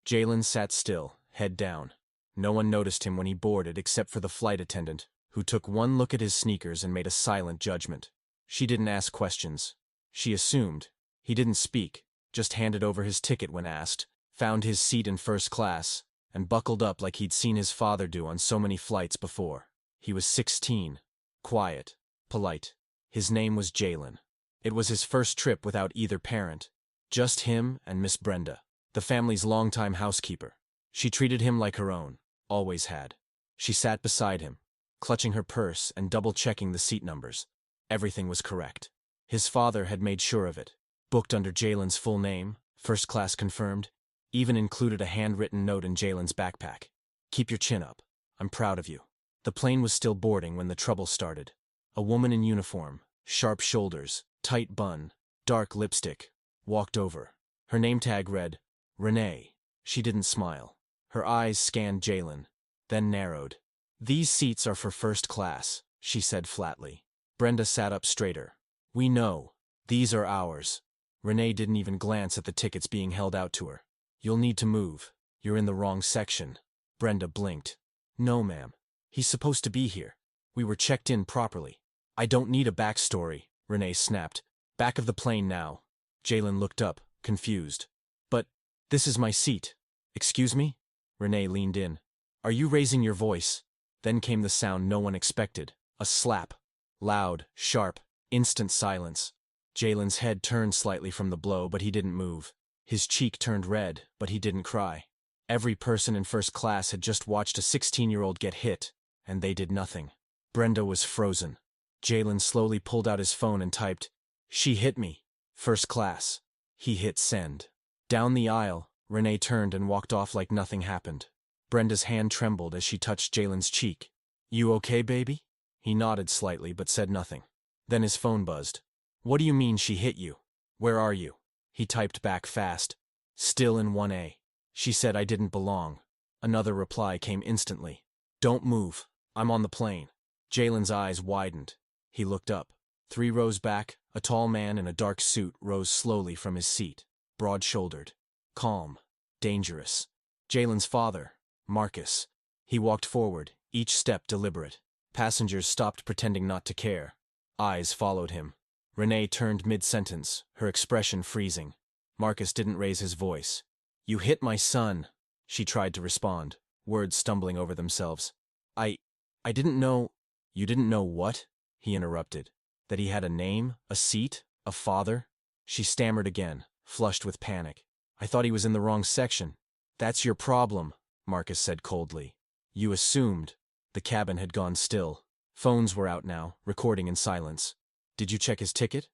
Jalen sat still, head down. No one noticed him when he boarded except for the flight attendant, who took one look at his sneakers and made a silent judgment. She didn't ask questions. She assumed. He didn't speak, just handed over his ticket when asked, found his seat in first class, and buckled up like he'd seen his father do on so many flights before. He was 16. Quiet. Polite. His name was Jalen. It was his first trip without either parent. Just him and Miss Brenda, the family's longtime housekeeper. She treated him like her own. Always had. She sat beside him, clutching her purse and double-checking the seat numbers. Everything was correct. His father had made sure of it. Booked under Jalen's full name, first class confirmed, even included a handwritten note in Jalen's backpack. "Keep your chin up. I'm proud of you." The plane was still boarding when the trouble started. A woman in uniform, sharp shoulders, tight bun, dark lipstick, walked over. Her name tag read, Renee. She didn't smile. Her eyes scanned Jalen, then narrowed. "These seats are for first class," she said flatly. Brenda sat up straighter. "We know. These are ours." Renee didn't even glance at the tickets being held out to her. "You'll need to move. You're in the wrong section." Brenda blinked. "No, ma'am. He's supposed to be here. We were checked in properly." "I don't need a backstory," Renee snapped. "Back of the plane now." Jalen looked up, confused. "But this is my seat." "Excuse me?" Renee leaned in. "Are you raising your voice?" Then came the sound no one expected. A slap. Loud, sharp, instant silence. Jalen's head turned slightly from the blow, but he didn't move. His cheek turned red, but he didn't cry. Every person in first class had just watched a 16-year-old get hit, and they did nothing. Brenda was frozen. Jalen slowly pulled out his phone and typed, "She hit me. First class." He hit send. Down the aisle, Renee turned and walked off like nothing happened. Brenda's hand trembled as she touched Jalen's cheek. "You okay, baby?" He nodded slightly but said nothing. Then his phone buzzed. "What do you mean she hit you? Where are you?" He typed back fast. "Still in 1A. She said I didn't belong." Another reply came instantly. "Don't move. I'm on the plane." Jalen's eyes widened. He looked up. 3 rows back, a tall man in a dark suit rose slowly from his seat, broad-shouldered, calm, dangerous. Jalen's father, Marcus. He walked forward, each step deliberate. Passengers stopped pretending not to care. Eyes followed him. Renee turned mid-sentence, her expression freezing. Marcus didn't raise his voice. "You hit my son," she tried to respond, words stumbling over themselves. I didn't know." "You didn't know what?" he interrupted. "That he had a name, a seat, a father?" She stammered again, flushed with panic. "I thought he was in the wrong section." "That's your problem," Marcus said coldly. "You assumed." The cabin had gone still. Phones were out now, recording in silence. "Did you check his ticket?"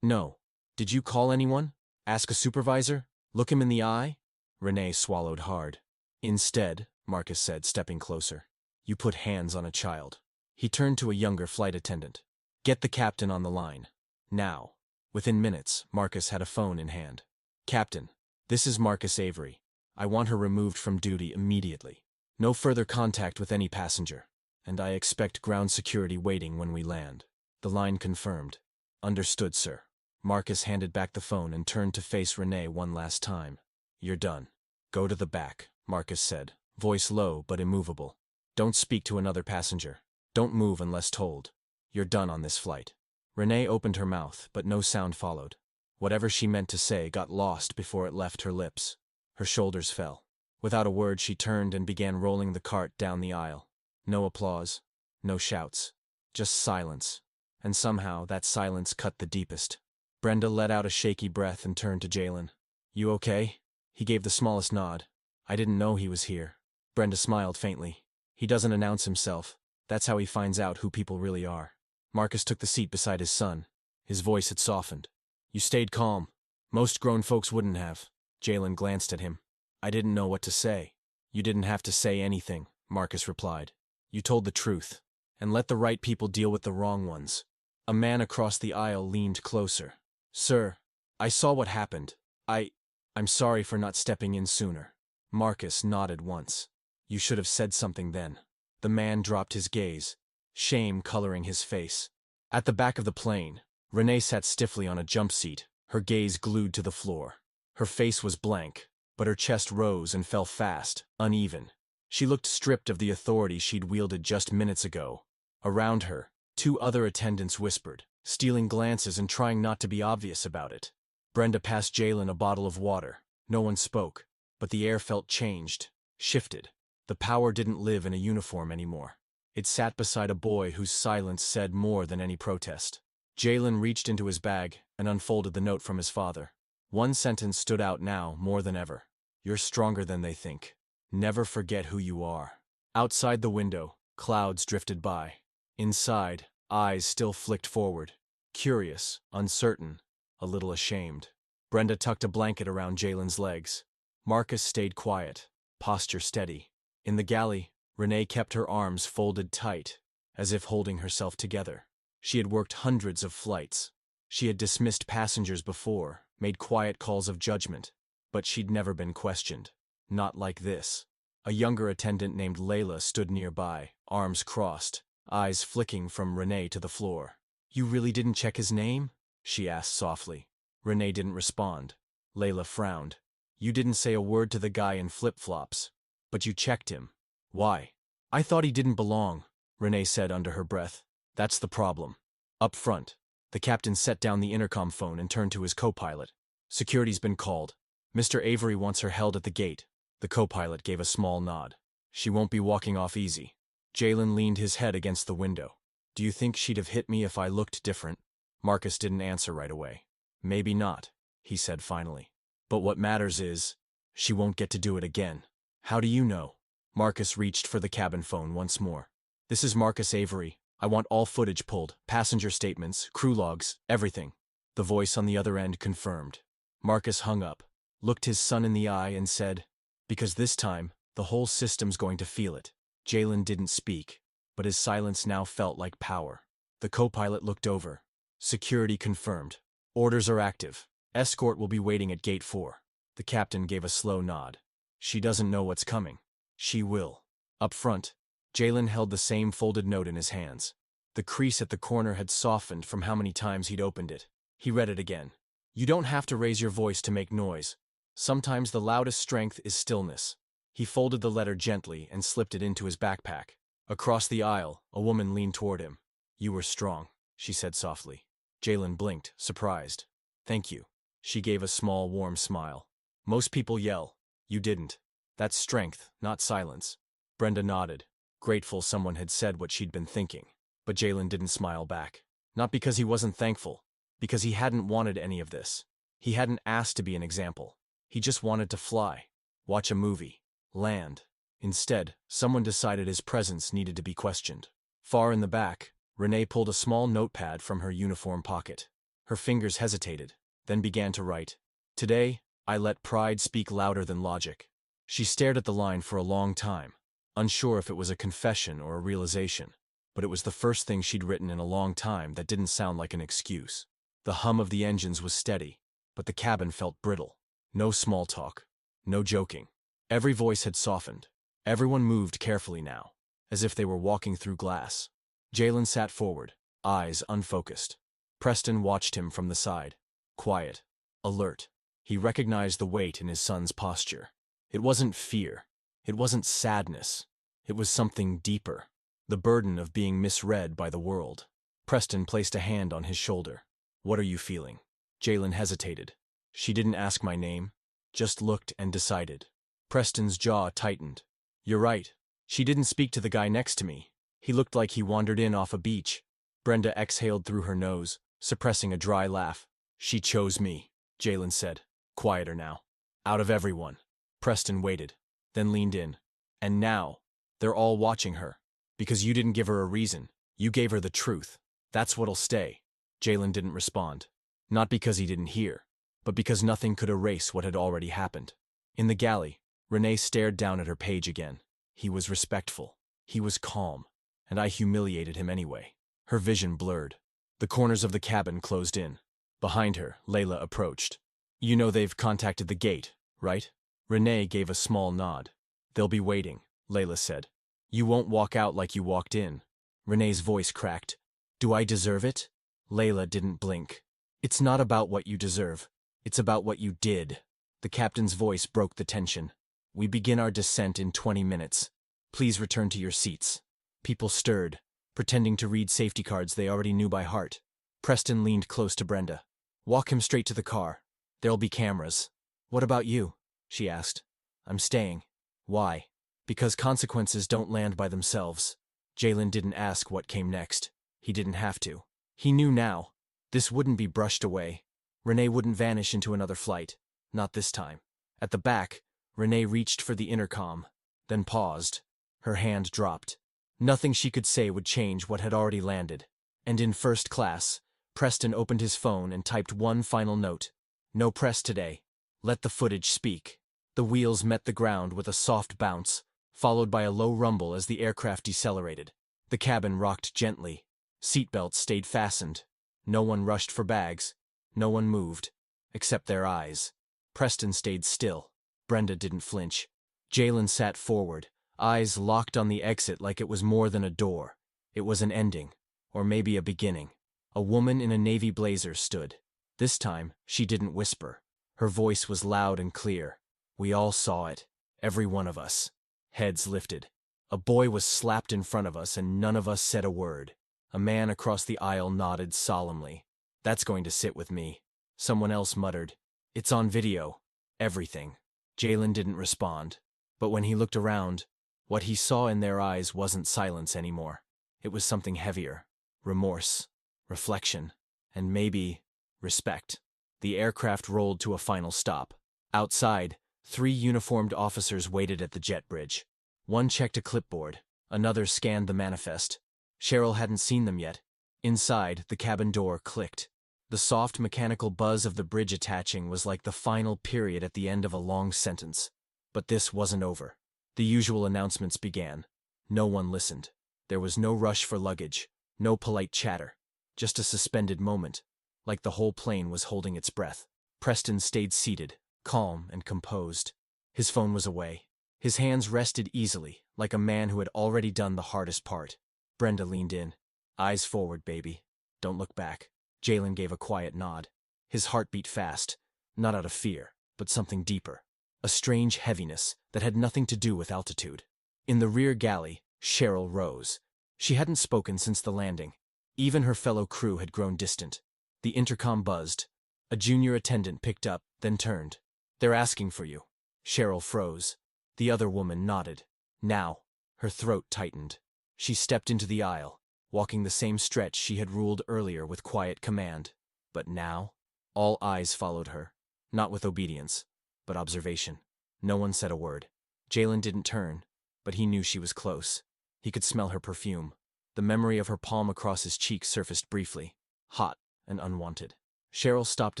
No." "Did you call anyone? Ask a supervisor? Look him in the eye?" Renee swallowed hard. "Instead," Marcus said, stepping closer, "you put hands on a child." He turned to a younger flight attendant. "Get the captain on the line. Now." Within minutes, Marcus had a phone in hand. "Captain, this is Marcus Avery. I want her removed from duty immediately. No further contact with any passenger. And I expect ground security waiting when we land." The line confirmed. "Understood, sir." Marcus handed back the phone and turned to face Renee one last time. "You're done. Go to the back," Marcus said, voice low but immovable. "Don't speak to another passenger. Don't move unless told. You're done on this flight." Renee opened her mouth, but no sound followed. Whatever she meant to say got lost before it left her lips. Her shoulders fell. Without a word, she turned and began rolling the cart down the aisle. No applause, no shouts, just silence. And somehow that silence cut the deepest. Brenda let out a shaky breath and turned to Jalen. "You okay?" He gave the smallest nod. "I didn't know he was here." Brenda smiled faintly. "He doesn't announce himself. That's how he finds out who people really are." Marcus took the seat beside his son. His voice had softened. "You stayed calm. Most grown folks wouldn't have." Jalen glanced at him. "I didn't know what to say." "You didn't have to say anything," Marcus replied. "You told the truth. And let the right people deal with the wrong ones." A man across the aisle leaned closer. "Sir, I saw what happened. I'm sorry for not stepping in sooner." Marcus nodded once. "You should have said something then." The man dropped his gaze, shame coloring his face. At the back of the plane, Renee sat stiffly on a jump seat, her gaze glued to the floor. Her face was blank, but her chest rose and fell fast, uneven. She looked stripped of the authority she'd wielded just minutes ago. Around her, 2 other attendants whispered, stealing glances and trying not to be obvious about it. Brenda passed Jalen a bottle of water. No one spoke, but the air felt changed, shifted. The power didn't live in a uniform anymore. It sat beside a boy whose silence said more than any protest. Jalen reached into his bag and unfolded the note from his father. One sentence stood out now more than ever. You're stronger than they think. Never forget who you are. Outside the window, clouds drifted by. Inside, eyes still flicked forward. Curious, uncertain, a little ashamed. Brenda tucked a blanket around Jalen's legs. Marcus stayed quiet, posture steady. In the galley, Renee kept her arms folded tight, as if holding herself together. She had worked hundreds of flights. She had dismissed passengers before, made quiet calls of judgment, but she'd never been questioned. Not like this. A younger attendant named Layla stood nearby, arms crossed, eyes flicking from Renee to the floor. You really didn't check his name? She asked softly. Renee didn't respond. Layla frowned. You didn't say a word to the guy in flip-flops, but you checked him. Why? I thought he didn't belong, Renee said under her breath. That's the problem. Up front, the captain set down the intercom phone and turned to his co-pilot. Security's been called. Mr. Avery wants her held at the gate. The co-pilot gave a small nod. She won't be walking off easy. Jalen leaned his head against the window. Do you think she'd have hit me if I looked different? Marcus didn't answer right away. Maybe not, he said finally. But what matters is, she won't get to do it again. How do you know? Marcus reached for the cabin phone once more. This is Marcus Avery. I want all footage pulled, passenger statements, crew logs, everything. The voice on the other end confirmed. Marcus hung up, looked his son in the eye and said, because this time, the whole system's going to feel it. Jalen didn't speak, but his silence now felt like power. The co-pilot looked over. Security confirmed. Orders are active. Escort will be waiting at Gate 4. The captain gave a slow nod. She doesn't know what's coming. She will. Up front, Jalen held the same folded note in his hands. The crease at the corner had softened from how many times he'd opened it. He read it again. You don't have to raise your voice to make noise. Sometimes the loudest strength is stillness. He folded the letter gently and slipped it into his backpack. Across the aisle, a woman leaned toward him. You were strong, she said softly. Jalen blinked, surprised. Thank you. She gave a small, warm smile. Most people yell. You didn't. That's strength, not silence. Brenda nodded, grateful someone had said what she'd been thinking. But Jalen didn't smile back. Not because he wasn't thankful, because he hadn't wanted any of this. He hadn't asked to be an example. He just wanted to fly, watch a movie, land. Instead, someone decided his presence needed to be questioned. Far in the back, Renee pulled a small notepad from her uniform pocket. Her fingers hesitated, then began to write. Today, I let pride speak louder than logic. She stared at the line for a long time, unsure if it was a confession or a realization, but it was the first thing she'd written in a long time that didn't sound like an excuse. The hum of the engines was steady, but the cabin felt brittle. No small talk, no joking. Every voice had softened. Everyone moved carefully now, as if they were walking through glass. Jalen sat forward, eyes unfocused. Preston watched him from the side, quiet, alert. He recognized the weight in his son's posture. It wasn't fear. It wasn't sadness. It was something deeper. The burden of being misread by the world. Preston placed a hand on his shoulder. What are you feeling? Jalen hesitated. She didn't ask my name, just looked and decided. Preston's jaw tightened. You're right. She didn't speak to the guy next to me. He looked like he wandered in off a beach. Brenda exhaled through her nose, suppressing a dry laugh. She chose me, Jalen said, quieter now. Out of everyone. Preston waited, then leaned in. And now, they're all watching her. Because you didn't give her a reason. You gave her the truth. That's what'll stay. Jalen didn't respond. Not because he didn't hear, but because nothing could erase what had already happened. In the galley, Renee stared down at her page again. He was respectful. He was calm. And I humiliated him anyway. Her vision blurred. The corners of the cabin closed in. Behind her, Layla approached. You know they've contacted the gate, right? Renee gave a small nod. They'll be waiting, Layla said. You won't walk out like you walked in. Renee's voice cracked. Do I deserve it? Layla didn't blink. It's not about what you deserve. It's about what you did. The captain's voice broke the tension. "We begin our descent in 20 minutes. Please return to your seats." People stirred, pretending to read safety cards they already knew by heart. Preston leaned close to Brenda. "Walk him straight to the car. There'll be cameras." "What about you?" she asked. "I'm staying." "Why?" "Because consequences don't land by themselves." Jalen didn't ask what came next. He didn't have to. He knew now. This wouldn't be brushed away. Renee wouldn't vanish into another flight. Not this time. At the back, Renee reached for the intercom, then paused. Her hand dropped. Nothing she could say would change what had already landed. And in first class, Preston opened his phone and typed one final note. "No press today. Let the footage speak." The wheels met the ground with a soft bounce, followed by a low rumble as the aircraft decelerated. The cabin rocked gently. Seatbelts stayed fastened. No one rushed for bags. No one moved, except their eyes. Preston stayed still. Brenda didn't flinch. Jalen sat forward, eyes locked on the exit like it was more than a door. It was an ending, or maybe a beginning. A woman in a navy blazer stood. This time, she didn't whisper. Her voice was loud and clear. We all saw it. Every one of us. Heads lifted. A boy was slapped in front of us and none of us said a word. A man across the aisle nodded solemnly. "That's going to sit with me." Someone else muttered, "It's on video." Everything. Jalen didn't respond. But when he looked around, what he saw in their eyes wasn't silence anymore. It was something heavier. Remorse. Reflection. And maybe respect. The aircraft rolled to a final stop. Outside, 3 uniformed officers waited at the jet bridge. One checked a clipboard. Another scanned the manifest. Cheryl hadn't seen them yet. Inside, the cabin door clicked. The soft mechanical buzz of the bridge attaching was like the final period at the end of a long sentence. But this wasn't over. The usual announcements began. No one listened. There was no rush for luggage, no polite chatter. Just a suspended moment, like the whole plane was holding its breath. Preston stayed seated, calm and composed. His phone was away. His hands rested easily, like a man who had already done the hardest part. Brenda leaned in. "Eyes forward, baby. Don't look back." Jalen gave a quiet nod. His heart beat fast, not out of fear, but something deeper. A strange heaviness that had nothing to do with altitude. In the rear galley, Cheryl rose. She hadn't spoken since the landing. Even her fellow crew had grown distant. The intercom buzzed. A junior attendant picked up, then turned. "They're asking for you." Cheryl froze. The other woman nodded. Now, her throat tightened. She stepped into the aisle, walking the same stretch she had ruled earlier with quiet command. But now, all eyes followed her. Not with obedience, but observation. No one said a word. Jalen didn't turn, but he knew she was close. He could smell her perfume. The memory of her palm across his cheek surfaced briefly, hot and unwanted. Cheryl stopped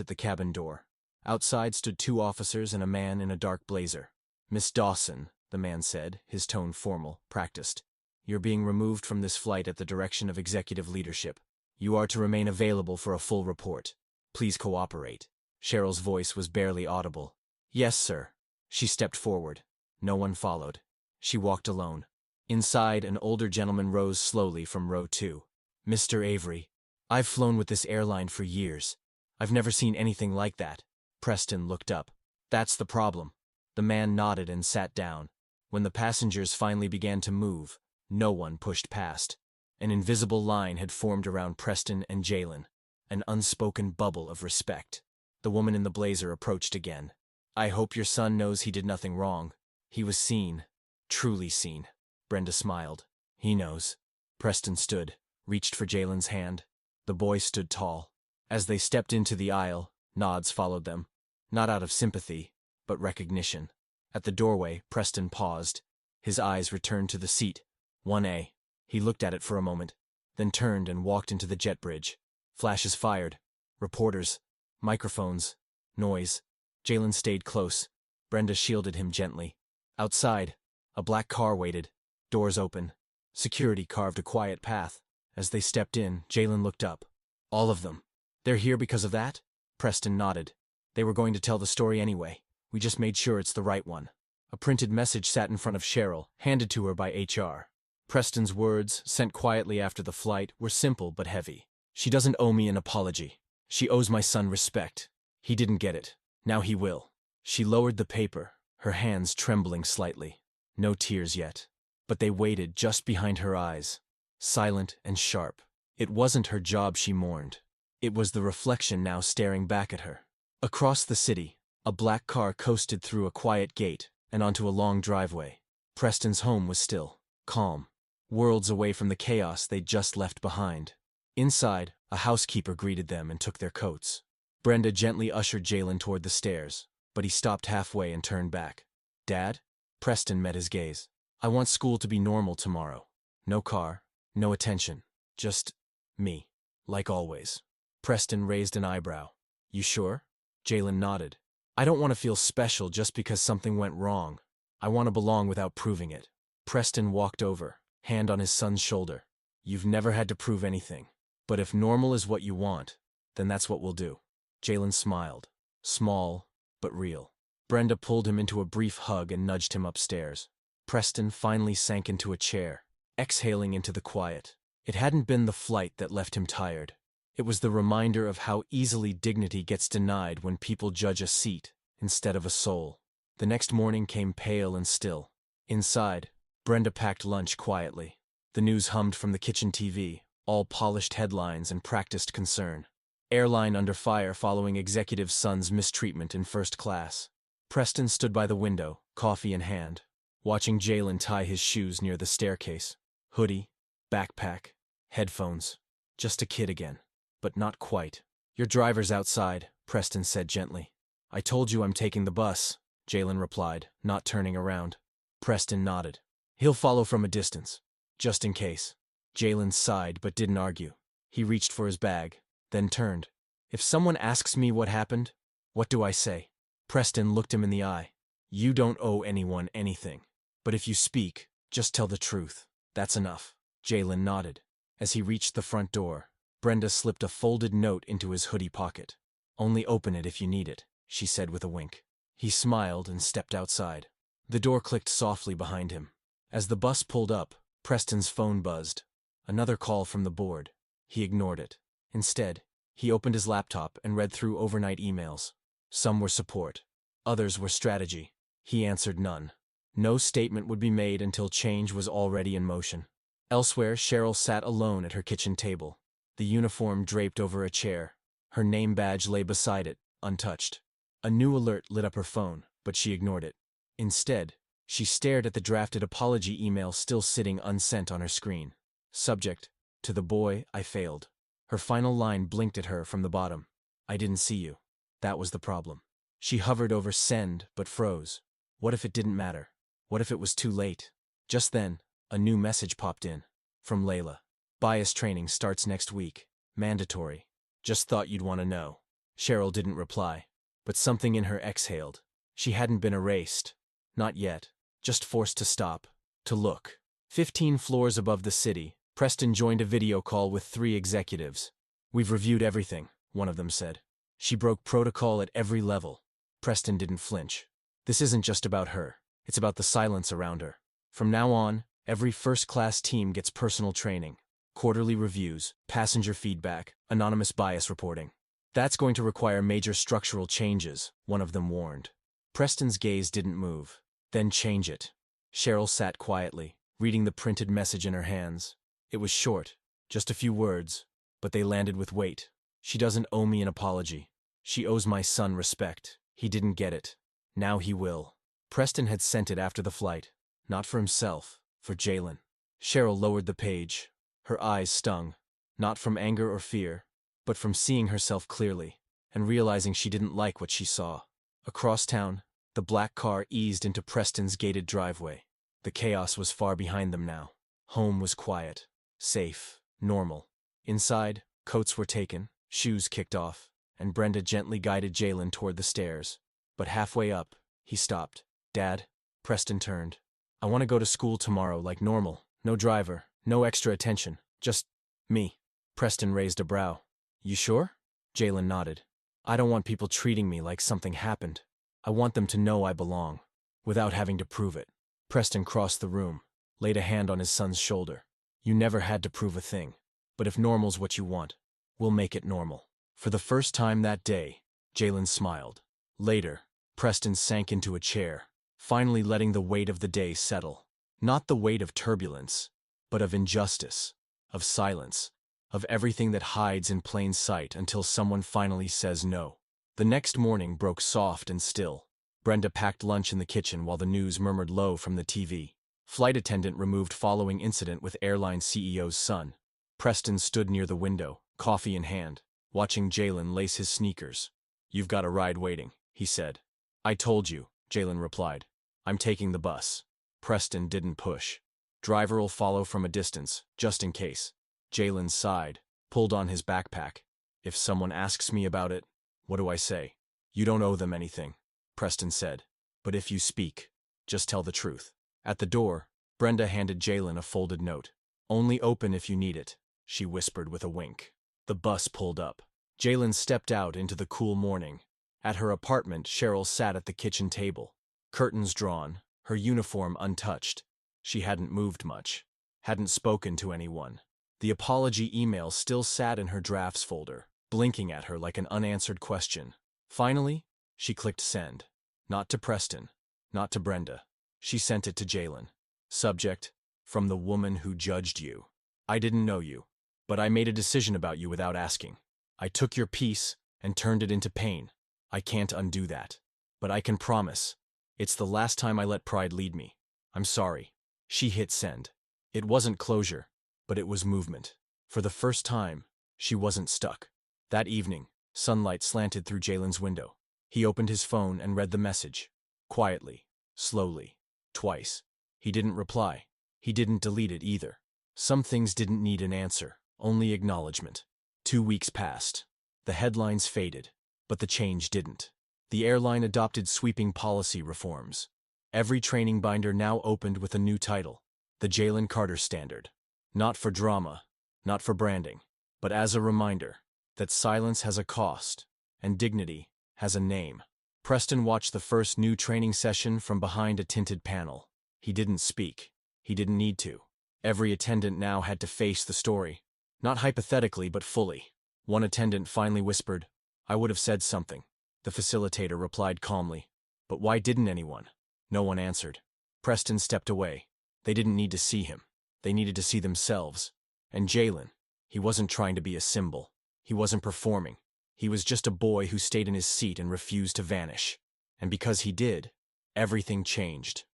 at the cabin door. Outside stood 2 officers and a man in a dark blazer. "Miss Dawson," the man said, his tone formal, practiced. "You're being removed from this flight at the direction of executive leadership. You are to remain available for a full report. Please cooperate." Cheryl's voice was barely audible. "Yes, sir." She stepped forward. No one followed. She walked alone. Inside, an older gentleman rose slowly from row 2. "Mr. Avery, I've flown with this airline for years. I've never seen anything like that." Preston looked up. "That's the problem." The man nodded and sat down. When the passengers finally began to move, no one pushed past. An invisible line had formed around Preston and Jalen, an unspoken bubble of respect. The woman in the blazer approached again. "I hope your son knows he did nothing wrong. He was seen. Truly seen." Brenda smiled. "He knows." Preston stood, reached for Jalen's hand. The boy stood tall. As they stepped into the aisle, nods followed them. Not out of sympathy, but recognition. At the doorway, Preston paused. His eyes returned to the seat. 1A. He looked at it for a moment, then turned and walked into the jet bridge. Flashes fired. Reporters. Microphones. Noise. Jalen stayed close. Brenda shielded him gently. Outside, a black car waited. Doors open. Security carved a quiet path. As they stepped in, Jalen looked up. "All of them. They're here because of that?" Preston nodded. "They were going to tell the story anyway. We just made sure it's the right one." A printed message sat in front of Cheryl, handed to her by HR. Preston's words, sent quietly after the flight, were simple but heavy. "She doesn't owe me an apology. She owes my son respect. He didn't get it. Now he will." She lowered the paper, her hands trembling slightly. No tears yet. But they waited just behind her eyes, silent and sharp. It wasn't her job she mourned. It was the reflection now staring back at her. Across the city, a black car coasted through a quiet gate and onto a long driveway. Preston's home was still, calm, worlds away from the chaos they'd just left behind. Inside, a housekeeper greeted them and took their coats. Brenda gently ushered Jalen toward the stairs, but he stopped halfway and turned back. "Dad?" Preston met his gaze. "I want school to be normal tomorrow. No car, no attention. Just me. Like always." Preston raised an eyebrow. "You sure?" Jalen nodded. "I don't want to feel special just because something went wrong. I want to belong without proving it." Preston walked over, hand on his son's shoulder. "You've never had to prove anything. But if normal is what you want, then that's what we'll do." Jalen smiled. Small, but real. Brenda pulled him into a brief hug and nudged him upstairs. Preston finally sank into a chair, exhaling into the quiet. It hadn't been the flight that left him tired. It was the reminder of how easily dignity gets denied when people judge a seat instead of a soul. The next morning came pale and still. Inside, Brenda packed lunch quietly. The news hummed from the kitchen TV, all polished headlines and practiced concern. Airline under fire following executive's son's mistreatment in first class. Preston stood by the window, coffee in hand, watching Jalen tie his shoes near the staircase. Hoodie, backpack, headphones. Just a kid again. But not quite. "Your driver's outside," Preston said gently. "I told you I'm taking the bus," Jalen replied, not turning around. Preston nodded. "He'll follow from a distance, just in case." Jalen sighed but didn't argue. He reached for his bag, then turned. "If someone asks me what happened, what do I say?" Preston looked him in the eye. "You don't owe anyone anything. But if you speak, just tell the truth. That's enough." Jalen nodded. As he reached the front door, Brenda slipped a folded note into his hoodie pocket. "Only open it if you need it," she said with a wink. He smiled and stepped outside. The door clicked softly behind him. As the bus pulled up, Preston's phone buzzed. Another call from the board. He ignored it. Instead, he opened his laptop and read through overnight emails. Some were support. Others were strategy. He answered none. No statement would be made until change was already in motion. Elsewhere, Cheryl sat alone at her kitchen table, the uniform draped over a chair. Her name badge lay beside it, untouched. A new alert lit up her phone, but she ignored it. Instead, she stared at the drafted apology email still sitting unsent on her screen. Subject: "To the boy, I failed." Her final line blinked at her from the bottom. "I didn't see you." That was the problem. She hovered over send, but froze. What if it didn't matter? What if it was too late? Just then, a new message popped in. From Layla. "Bias training starts next week. Mandatory. Just thought you'd want to know." Cheryl didn't reply, but something in her exhaled. She hadn't been erased. Not yet. Just forced to stop. To look. 15 floors above the city, Preston joined a video call with 3 executives. "We've reviewed everything," one of them said. She broke protocol at every level. Preston didn't flinch. "This isn't just about her. It's about the silence around her. From now on, every first-class team gets personal training, quarterly reviews, passenger feedback, anonymous bias reporting. That's going to require major structural changes," one of them warned. Preston's gaze didn't move. "Then change it." Cheryl sat quietly, reading the printed message in her hands. It was short, just a few words, but they landed with weight. "She doesn't owe me an apology. She owes my son respect. He didn't get it. Now he will." Preston had sent it after the flight. Not for himself, for Jalen. Cheryl lowered the page. Her eyes stung, not from anger or fear, but from seeing herself clearly, and realizing she didn't like what she saw. Across town, the black car eased into Preston's gated driveway. The chaos was far behind them now. Home was quiet, safe, normal. Inside, coats were taken, shoes kicked off, and Brenda gently guided Jalen toward the stairs. But halfway up, he stopped. "Dad?" Preston turned. "I want to go to school tomorrow like normal. No driver, no extra attention. Just me." Preston raised a brow. "You sure?" Jalen nodded. "I don't want people treating me like something happened. I want them to know I belong, without having to prove it." Preston crossed the room, laid a hand on his son's shoulder. "You never had to prove a thing. But if normal's what you want, we'll make it normal." For the first time that day, Jalen smiled. Later, Preston sank into a chair, finally letting the weight of the day settle. Not the weight of turbulence, but of injustice, of silence, of everything that hides in plain sight until someone finally says no. The next morning broke soft and still. Brenda packed lunch in the kitchen while the news murmured low from the TV. Flight attendant removed following incident with airline CEO's son. Preston stood near the window, coffee in hand, watching Jalen lace his sneakers. "You've got a ride waiting," he said. "I told you," Jalen replied. "I'm taking the bus." Preston didn't push. "Driver'll follow from a distance, just in case." Jalen sighed, pulled on his backpack. "If someone asks me about it, what do I say?" "You don't owe them anything," Preston said. "But if you speak, just tell the truth." At the door, Brenda handed Jalen a folded note. "Only open if you need it," she whispered with a wink. The bus pulled up. Jalen stepped out into the cool morning. At her apartment, Cheryl sat at the kitchen table, curtains drawn, her uniform untouched. She hadn't moved much, hadn't spoken to anyone. The apology email still sat in her drafts folder, blinking at her like an unanswered question. Finally, she clicked send. Not to Preston, not to Brenda. She sent it to Jalen. Subject: from the woman who judged you. "I didn't know you, but I made a decision about you without asking. I took your peace and turned it into pain. I can't undo that. But I can promise, it's the last time I let pride lead me. I'm sorry." She hit send. It wasn't closure, but it was movement. For the first time, she wasn't stuck. That evening, sunlight slanted through Jalen's window. He opened his phone and read the message. Quietly, slowly, twice. He didn't reply. He didn't delete it either. Some things didn't need an answer, only acknowledgement. 2 weeks passed. The headlines faded, but the change didn't. The airline adopted sweeping policy reforms. Every training binder now opened with a new title: the Jalen Carter Standard. Not for drama, not for branding, but as a reminder that silence has a cost, and dignity has a name. Preston watched the first new training session from behind a tinted panel. He didn't speak. He didn't need to. Every attendant now had to face the story. Not hypothetically, but fully. One attendant finally whispered, "I would have said something." The facilitator replied calmly, "But why didn't anyone?" No one answered. Preston stepped away. They didn't need to see him. They needed to see themselves. And Jalen, he wasn't trying to be a symbol. He wasn't performing. He was just a boy who stayed in his seat and refused to vanish. And because he did, everything changed.